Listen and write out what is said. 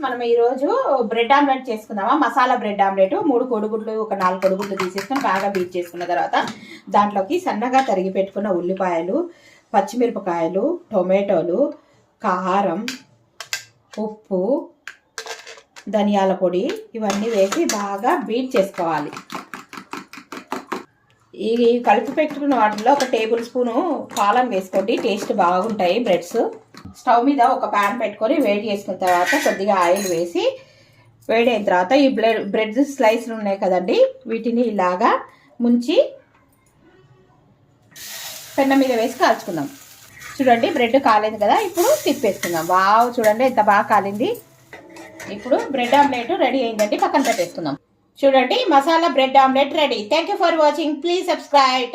మనం ఈరోజు bread omelette చేసుకుందామా. మసాలా బ్రెడ్ ఆమ్లెట్ 3 కోడిగుడ్లు ఒక 4 కోడిగుడ్లు తీసేసుకొని బాగా బీట్ చేసుకున్న తర్వాత దాంట్లోకి సన్నగా తరిగి పెట్టుకున్న ఉల్లిపాయలు, పచ్చిమిరపకాయలు, టొమాటోలు, కారం, ఉప్పు, ధనియాల పొడి ఇవన్నీ వేసి బాగా బీట్ చేసుకోవాలి. ఈ కలిపి పెట్టుకున్న వాటిలో ఒక టేబుల్ స్పూను కారం వేసుకోండి, టేస్ట్ బాగుంటాయి బ్రెడ్స్. స్టవ్ మీద ఒక ప్యాన్ పెట్టుకొని వేడి చేసుకున్న తర్వాత కొద్దిగా ఆయిల్ వేసి వేడైన తర్వాత ఈ బ్రెడ్ స్లైస్లు ఉన్నాయి కదండి, వీటిని ఇలాగా ముంచి పెన్న మీద వేసి కాల్చుకుందాం. చూడండి బ్రెడ్ కాలేదు కదా, ఇప్పుడు తిప్పేసుకుందాం. వావ్, చూడండి ఎంత బాగా కాలింది. ఇప్పుడు బ్రెడ్ ఆమ్లెట్ రెడీ అయిందండి, పక్కన పెట్టేసుకుందాం. చూడండి masala bread omelette ready. Thank you for watching. Please subscribe.